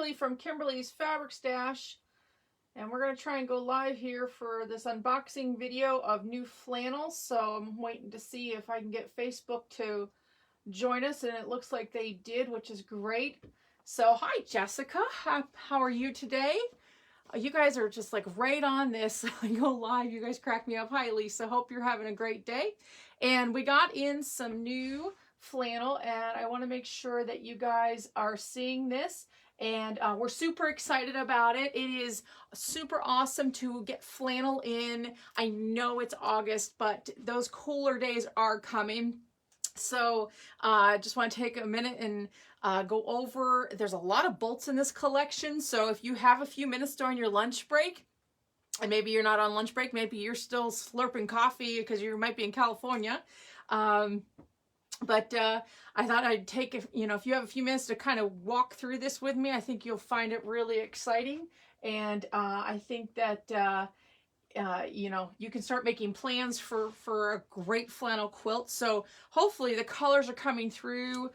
Kimberly from Kimberly's Fabric Stash, and we're going to try and go live here for this unboxing video of new flannels. So I'm waiting to see if I can get Facebook to join us, and it looks like they did, which is great. So hi Jessica, how are you today? You guys are just like right on this. I go live, you guys crack me up. Hi Lisa, hope you're having a great day. And we got in some new flannel, and I want to make sure that you guys are seeing this, and we're super excited about it. It is super awesome to get flannel in. I know it's August, but those cooler days are coming. So I just want to take a minute and go over. There's a lot of bolts in this collection, so if you have a few minutes during your lunch break, and maybe you're not on lunch break, maybe you're still slurping coffee because you might be in California, but I thought I'd take, if you have a few minutes to kind of walk through this with me, I think you'll find it really exciting. And I think that you can start making plans for a great flannel quilt. So hopefully the colors are coming through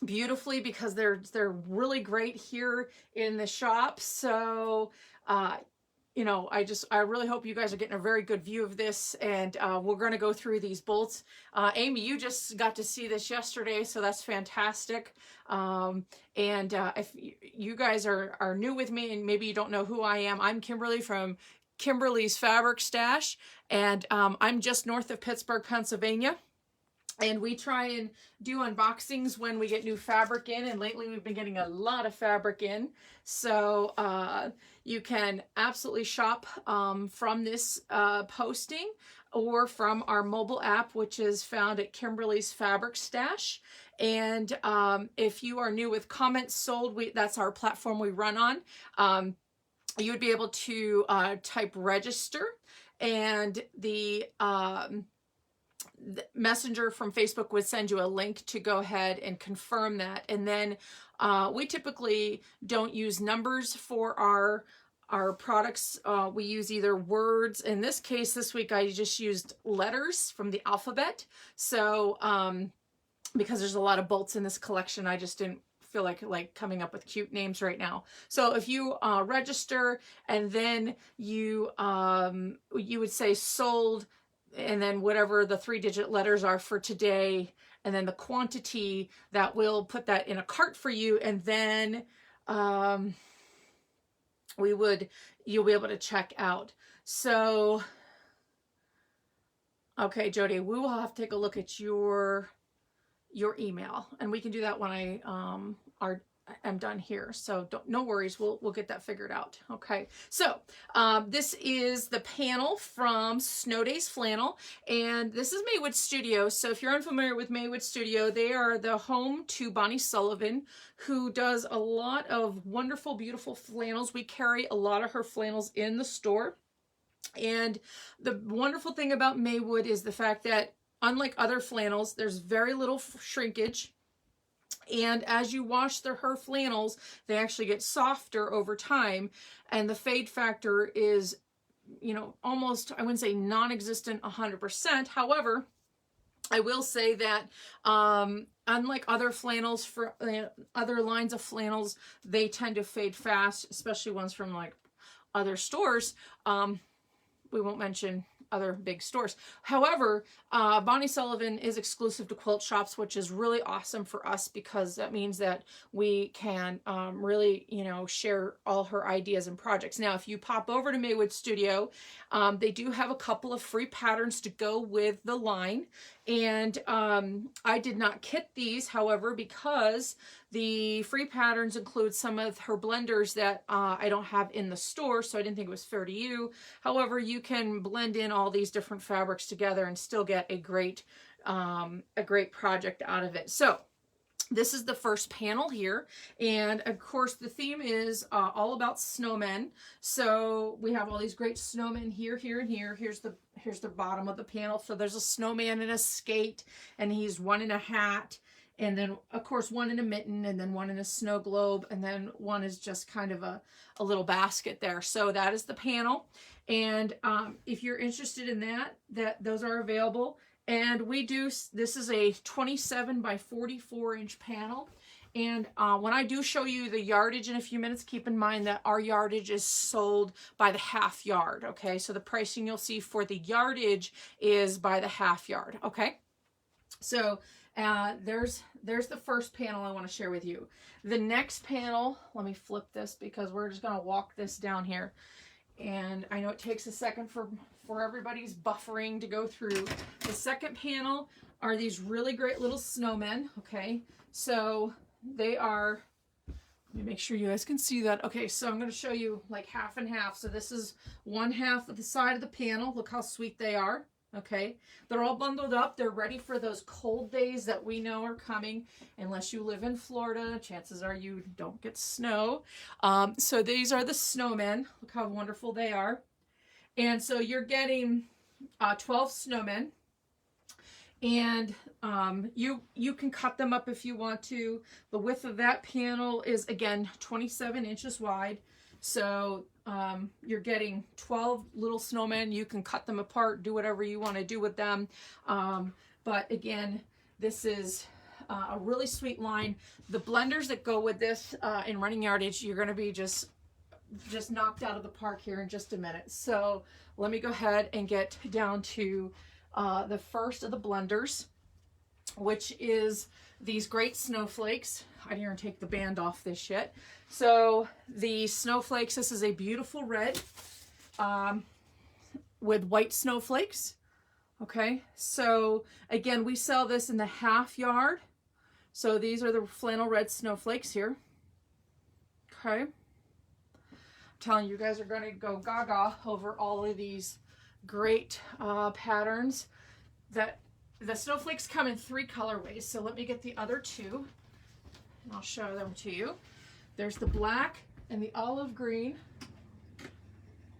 beautifully, because they're really great here in the shop. So I really hope you guys are getting a very good view of this, and we're going to go through these bolts. Amy, you just got to see this yesterday, so that's fantastic. If you guys are new with me and maybe you don't know who I am, I'm Kimberly from Kimberly's Fabric Stash, and I'm just north of Pittsburgh, Pennsylvania. And we try and do unboxings when we get new fabric in, and lately we've been getting a lot of fabric in. So you can absolutely shop from this posting, or from our mobile app, which is found at Kimberly's Fabric Stash. And if you are new with Comments Sold, that's our platform we run on. You would be able to type register, and the messenger from Facebook would send you a link to go ahead and confirm that. And then we typically don't use numbers for our products. We use either words. In this case, this week I just used letters from the alphabet. So because there's a lot of bolts in this collection, I just didn't feel like coming up with cute names right now. So if you register, and then you would say sold, and then whatever the 3-digit letters are for today, and then the quantity, that will put that in a cart for you, and then you'll be able to check out. So okay, Jody, we will have to take a look at your email, and we can do that when I'm done here. So no worries, we'll get that figured out. Okay, so this is the panel from Snowdays Flannel, and this is Maywood Studio. So if you're unfamiliar with Maywood Studio, they are the home to Bonnie Sullivan, who does a lot of wonderful, beautiful flannels. We carry a lot of her flannels in the store. And the wonderful thing about Maywood is the fact that, unlike other flannels, there's very little shrinkage. And as you wash her flannels, they actually get softer over time. And the fade factor is, almost, I wouldn't say non-existent 100%. However, I will say that unlike other flannels, for other lines of flannels, they tend to fade fast, especially ones from like other stores. We won't mention other big stores. However, Bonnie Sullivan is exclusive to quilt shops, which is really awesome for us, because that means that we can really, share all her ideas and projects. Now, if you pop over to Maywood Studio, they do have a couple of free patterns to go with the line. And I did not kit these, however, because the free patterns include some of her blenders that I don't have in the store, so I didn't think it was fair to you. However, you can blend in all these different fabrics together and still get a great project out of it. So this is the first panel here, and of course the theme is all about snowmen. So we have all these great snowmen here, here, and here. Here's the bottom of the panel. So there's a snowman in a skate, and he's one in a hat, and then of course one in a mitten, and then one in a snow globe, and then one is just kind of a little basket there. So that is the panel, and if you're interested in that those are available. And this is a 27 by 44 inch panel, And when I do show you the yardage in a few minutes, keep in mind that our yardage is sold by the half yard, okay? So the pricing you'll see for the yardage is by the half yard, okay? So there's the first panel I want to share with you. The next panel, let me flip this because we're just going to walk this down here. And I know it takes a second for everybody's buffering to go through. The second panel are these really great little snowmen, okay? So they are, let me make sure you guys can see that. Okay, so I'm going to show you like half and half. So this is one half of the side of the panel. Look how sweet they are. Okay, they're all bundled up. They're ready for those cold days that we know are coming. Unless you live in Florida, chances are you don't get snow. So these are the snowmen. Look how wonderful they are. And so you're getting 12 snowmen. And you can cut them up if you want to. The width of that panel is, again, 27 inches wide. So you're getting 12 little snowmen. You can cut them apart, do whatever you want to do with them. But again, this is a really sweet line. The blenders that go with this in running yardage, you're going to be just knocked out of the park here in just a minute. So let me go ahead and get down to the first of the blenders, which is these great snowflakes. I didn't even take the band off this yet. So the snowflakes, this is a beautiful red with white snowflakes. Okay, so again, we sell this in the half yard. So these are the flannel red snowflakes here. Okay, I'm telling you, you guys are going to go gaga over all of these great patterns. That the snowflakes come in 3 colorways. So let me get the other 2 and I'll show them to you. There's the black and the olive green.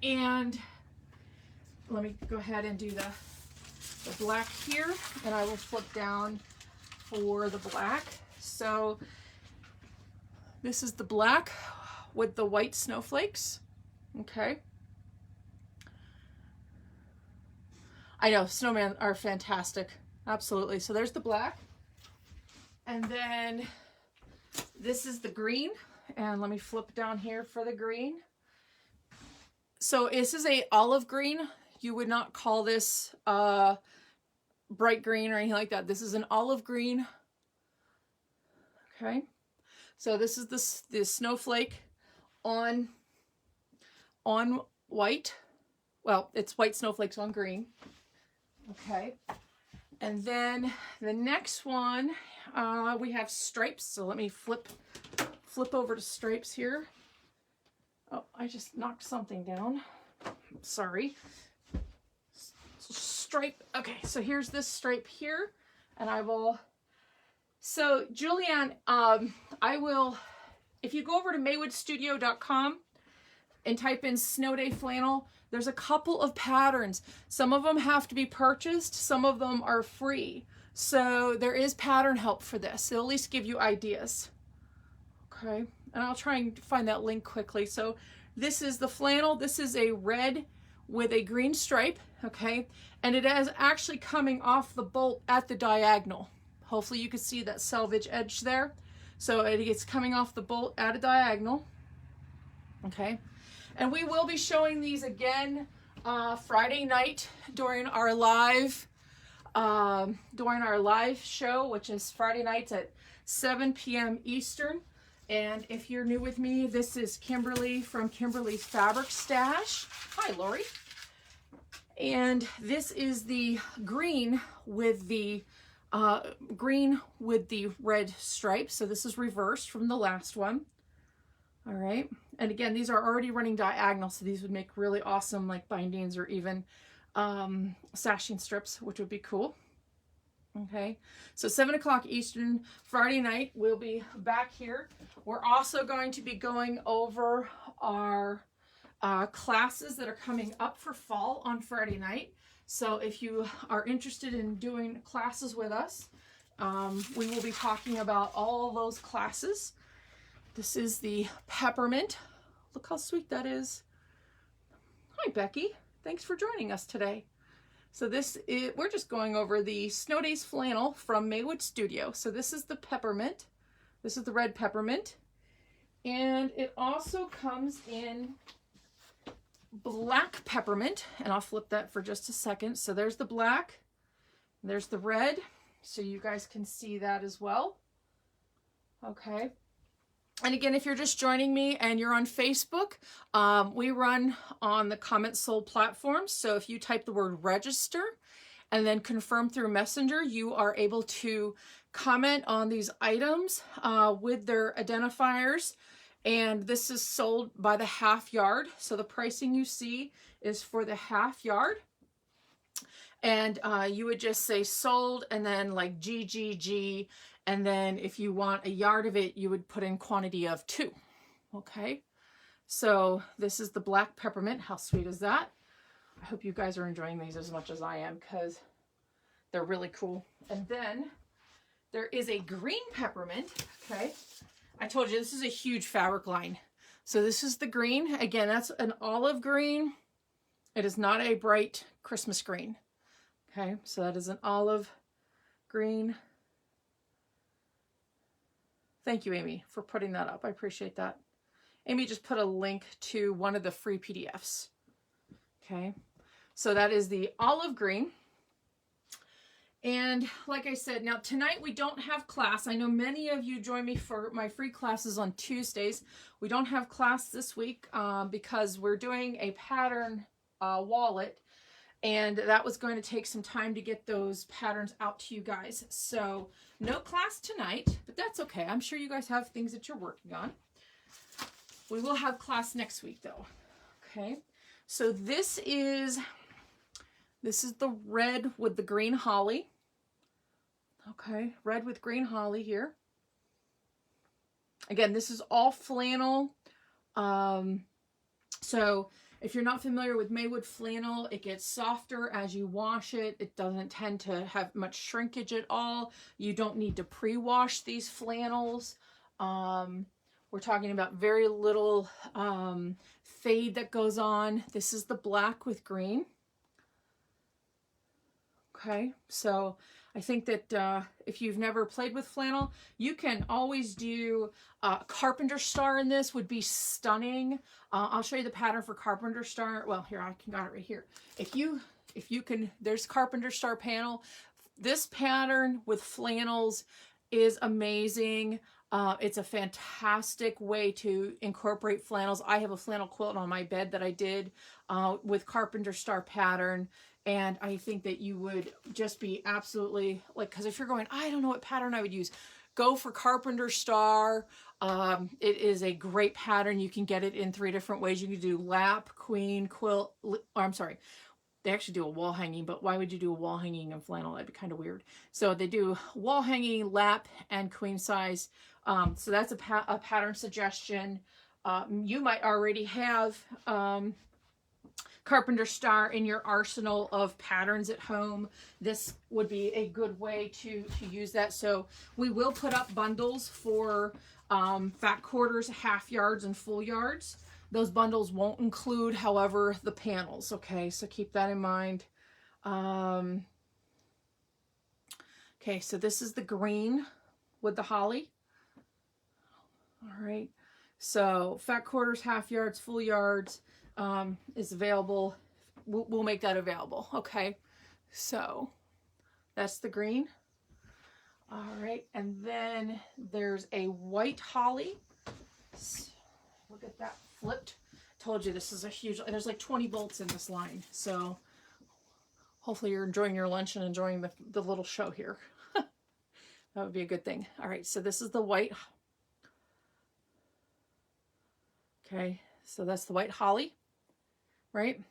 And let me go ahead and do the black here, and I will flip down for the black. So this is the black with the white snowflakes. Okay. I know, snowmen are fantastic. Absolutely. So there's the black. And then this is the green. And let me flip down here for the green. So this is a olive green. You would not call this bright green or anything like that. This is an olive green. Okay. So this is the snowflake on white. Well, it's white snowflakes on green. Okay. And then the next one, we have stripes. So let me flip over to stripes here. Oh, I just knocked something down. Sorry. Stripe. Okay, so here's this stripe here, and I will. So Julianne, I will. If you go over to maywoodstudio.com and type in Snowday Flannel, there's a couple of patterns. Some of them have to be purchased. Some of them are free. So there is pattern help for this. It'll at least give you ideas. Okay, and I'll try and find that link quickly. So this is the flannel. This is a red with a green stripe, okay? And it is actually coming off the bolt at the diagonal. Hopefully you can see that selvage edge there. So it's coming off the bolt at a diagonal, okay? And we will be showing these again Friday night during our live show, which is Friday nights at 7 p.m. Eastern. And if you're new with me, this is Kimberly from Kimberly's Fabric Stash. Hi, Lori. And this is the green with the red stripes. So this is reversed from the last one. All right. And again, these are already running diagonal, so these would make really awesome like bindings or even sashing strips, which would be cool. Okay, so 7 o'clock Eastern, Friday night, we'll be back here. We're also going to be going over our classes that are coming up for fall on Friday night. So if you are interested in doing classes with us, we will be talking about all those classes. This is the Peppermint. Look how sweet that is. Hi, Becky. Thanks for joining us today. So we're just going over the Snowdays flannel from Maywood Studio. So this is the Peppermint. This is the red peppermint. And it also comes in black peppermint, and I'll flip that for just a second. So there's the black, there's the red, so you guys can see that as well. Okay. And again, if you're just joining me and you're on Facebook, we run on the Comment Sold platform. So if you type the word register and then confirm through Messenger, you are able to comment on these items with their identifiers. And this is sold by the half yard. So the pricing you see is for the half yard. And you would just say sold and then like GGG. And then if you want a yard of it, you would put in quantity of 2. Okay. So this is the black peppermint. How sweet is that? I hope you guys are enjoying these as much as I am because they're really cool. And then there is a green peppermint. Okay. I told you this is a huge fabric line. So this is the green. Again, that's an olive green. It is not a bright Christmas green. Okay, so that is an olive green. Thank you, Amy, for putting that up. I appreciate that. Amy just put a link to one of the free PDFs. Okay, so that is the olive green. And like I said, now tonight we don't have class. I know many of you join me for my free classes on Tuesdays. We don't have class this week because we're doing a pattern wallet, and that was going to take some time to get those patterns out to you guys. So no class tonight, but that's okay. I'm sure you guys have things that you're working on. We will have class next week though. Okay, so this is the red with the green holly. Okay, red with green holly here. Again, this is all flannel. So if you're not familiar with Maywood flannel, it gets softer as you wash it. It doesn't tend to have much shrinkage at all. You don't need to pre-wash these flannels. We're talking about very little fade that goes on. This is the black with green. Okay, so I think that if you've never played with flannel, you can always do carpenter star in this would be stunning. I'll show you the pattern for carpenter star. Well, here, I got it right here. If you can, there's carpenter star panel. This pattern with flannels is amazing. It's a fantastic way to incorporate flannels. I have a flannel quilt on my bed that I did with carpenter star pattern. And I think that you would just be absolutely like, because if you're going, I don't know what pattern I would use, go for Carpenter Star. It is a great pattern. You can get it in 3 different ways. You can do lap, queen, quilt. Or I'm sorry, they actually do a wall hanging, but why would you do a wall hanging in flannel? That'd be kind of weird. So they do wall hanging, lap, and queen size. So that's a pattern suggestion. You might already have Carpenter Star in your arsenal of patterns at home. This would be a good way to use that. So we will put up bundles for fat quarters, half yards, and full yards. Those bundles won't include, however, the panels. Okay, so keep that in mind. Okay, so this is the green with the holly. All right, so fat quarters, half yards, full yards is available. We'll make that available. Okay, so that's the green. All right, and then there's a white holly. Look at that flipped. Told you this is a huge, there's like 20 bolts in this line. So hopefully you're enjoying your lunch and enjoying the little show here. That would be a good thing. All right, so this is the white. Okay, so that's the white holly, right?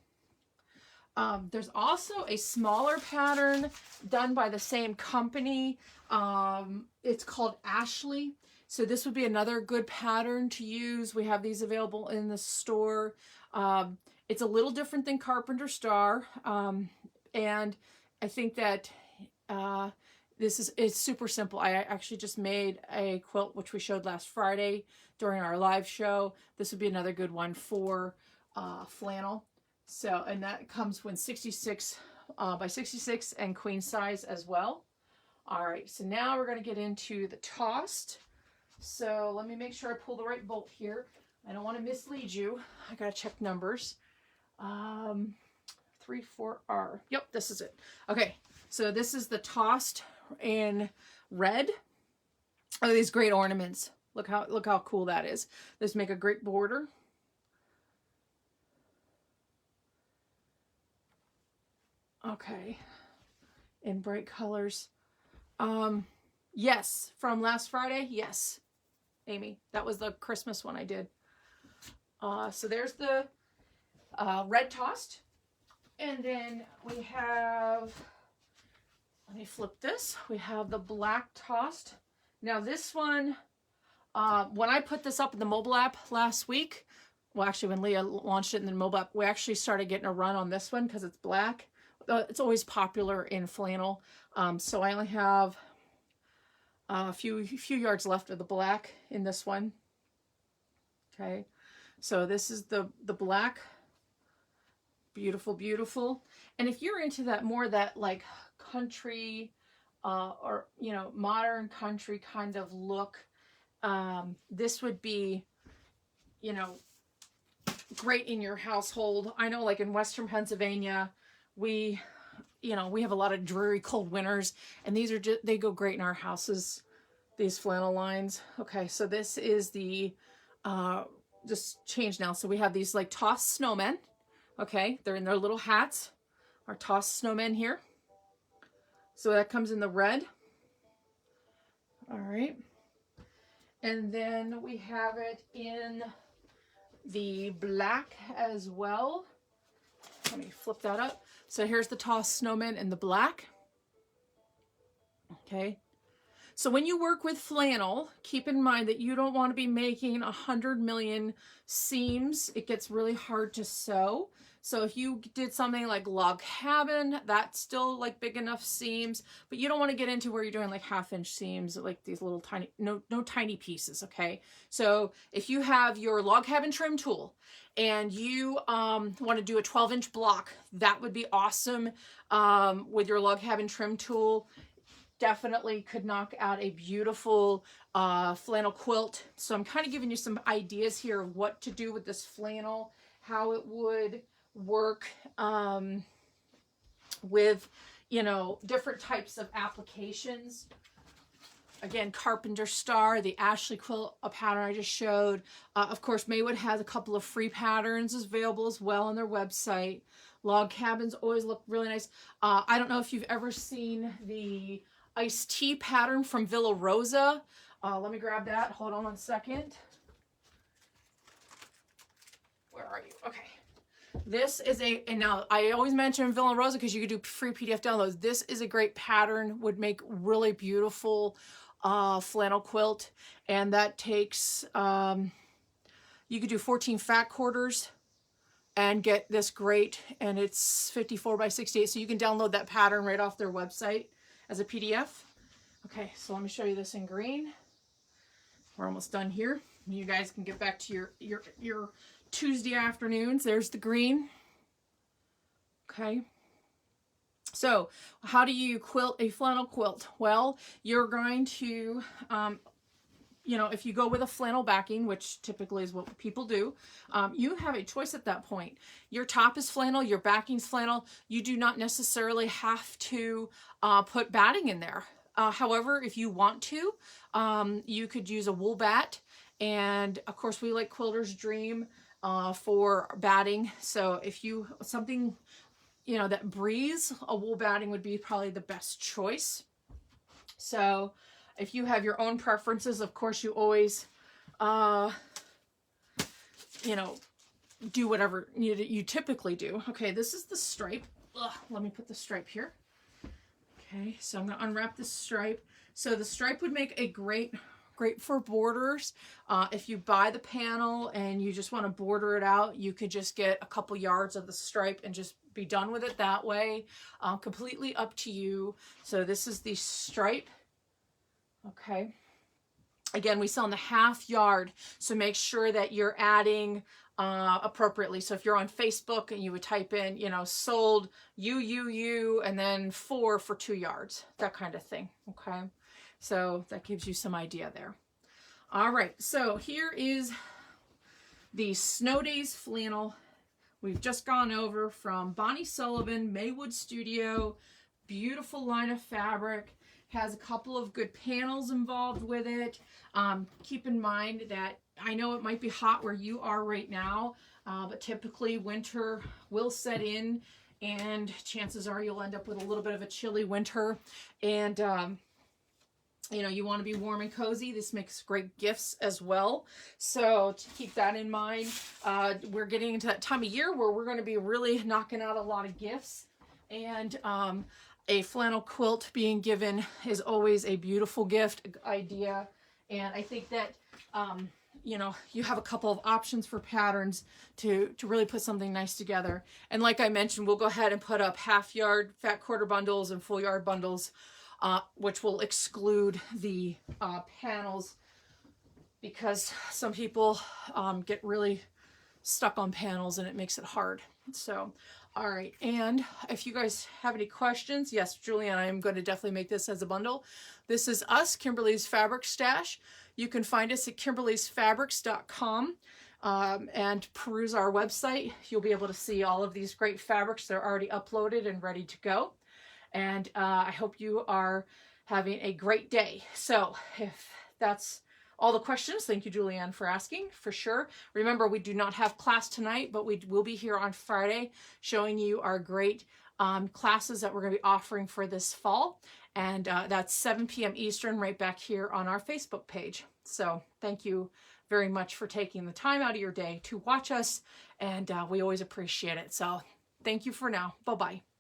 There's also a smaller pattern done by the same company. It's called Ashley. So this would be another good pattern to use. We have these available in the store. It's a little different than Carpenter Star. And I think that it's super simple. I actually just made a quilt, which we showed last Friday during our live show. This would be another good one for flannel. So, and that comes when 66 by 66 and queen size as well. All right, so now we're going to get into the tossed. So let me make sure I pull the right bolt here. I don't want to mislead you. I gotta check numbers. 34R. Yep, this is it. Okay, so this is the tossed in red. Oh, these great ornaments. Look how cool that is. This make a great border. Okay, in bright colors. Yes, from last Friday. Yes, Amy, that was the Christmas one I did. So there's the red tossed, and then we have, let me flip this. We have the black tossed. Now this one, when I put this up in the mobile app last week, well, actually when Leah launched it in the mobile app, we actually started getting a run on this one because it's black. It's always popular in flannel. So I only have a few yards left of the black in this one. Okay, so this is the black. Beautiful, beautiful. And if you're into that more that like country or you know, modern country kind of look, this would be, you know, great in your household. I know like in Western Pennsylvania, we have a lot of dreary cold winters, and these are just, they go great in our houses, these flannel lines. Okay, so this is the just change now. So we have these like tossed snowmen. Okay, they're in their little hats. Our tossed snowmen here. So that comes in the red. All right. And then we have it in the black as well. Let me flip that up. So here's the tossed snowman in the black. Okay. So when you work with flannel, keep in mind that you don't want to be making 100 million seams. It gets really hard to sew. So if you did something like log cabin, that's still like big enough seams, but you don't want to get into where you're doing like 1/2-inch seams, like these little tiny, no tiny pieces. Okay. So if you have your log cabin trim tool and you want to do a 12-inch block, that would be awesome. With your log cabin trim tool, definitely could knock out a beautiful flannel quilt. So I'm kind of giving you some ideas here of what to do with this flannel, how it would work with, you know, different types of applications. Again, Carpenter Star, the Ashley quilt, a pattern I just showed. Of course, Maywood has a couple of free patterns available as well on their website. Log cabins always look really nice. I don't know if you've ever seen the iced tea pattern from Villa Rosa. Let me grab that. Hold on 1 second. Where are you? Okay. This is and now I always mention Villa Rosa because you could do free PDF downloads. This is a great pattern, would make really beautiful flannel quilt. And that takes, you could do 14 fat quarters and get this great, and it's 54 by 68. So you can download that pattern right off their website as a PDF. Okay, so let me show you this in green. We're almost done here. You guys can get back to your Tuesday afternoons. There's the green. Okay. So how do you quilt a flannel quilt? Well, you're going to, you know, if you go with a flannel backing, which typically is what people do, you have a choice at that point. Your top is flannel, your backing's flannel. You do not necessarily have to put batting in there. However, if you want to, you could use a wool bat. And of course, we like Quilter's Dream for batting. So if you, something, you know, that breathes, a wool batting would be probably the best choice. So if you have your own preferences, of course, you always, you know, do whatever you typically do. Okay, this is the stripe. Ugh, let me put the stripe here. Okay, so I'm going to unwrap this stripe. So the stripe would make a great for borders. If you buy the panel and you just want to border it out, you could just get a couple yards of the stripe and just be done with it that way. Completely up to you. So this is the stripe. Okay. Again, we sell in the 1/2 yard, so make sure that you're adding appropriately. So if you're on Facebook and you would type in, you know, sold you, and then 4 for 2 yards, that kind of thing. Okay. So that gives you some idea there. All right, so here is the Snowdays flannel. We've just gone over from Bonnie Sullivan, Maywood Studio. Beautiful line of fabric. Has a couple of good panels involved with it. Keep in mind that I know it might be hot where you are right now, but typically winter will set in, and chances are you'll end up with a little bit of a chilly winter. And you know, you want to be warm and cozy. This makes great gifts as well. So to keep that in mind, we're getting into that time of year where we're going to be really knocking out a lot of gifts. And a flannel quilt being given is always a beautiful gift idea. And I think that, you know, you have a couple of options for patterns to really put something nice together. And like I mentioned, we'll go ahead and put up half yard, fat quarter bundles, and full yard bundles, which will exclude the panels, because some people get really stuck on panels and it makes it hard. So, all right. And if you guys have any questions, yes, Julianne, I am going to definitely make this as a bundle. This is us, Kimberly's Fabric Stash. You can find us at kimberlysfabrics.com and peruse our website. You'll be able to see all of these great fabrics. They're already uploaded and ready to go. And I hope you are having a great day. So if that's all the questions, thank you, Julianne, for asking, for sure. Remember, we do not have class tonight, but we will be here on Friday showing you our great classes that we're going to be offering for this fall. And that's 7 p.m. Eastern, right back here on our Facebook page. So thank you very much for taking the time out of your day to watch us, and we always appreciate it. So thank you for now. Bye-bye.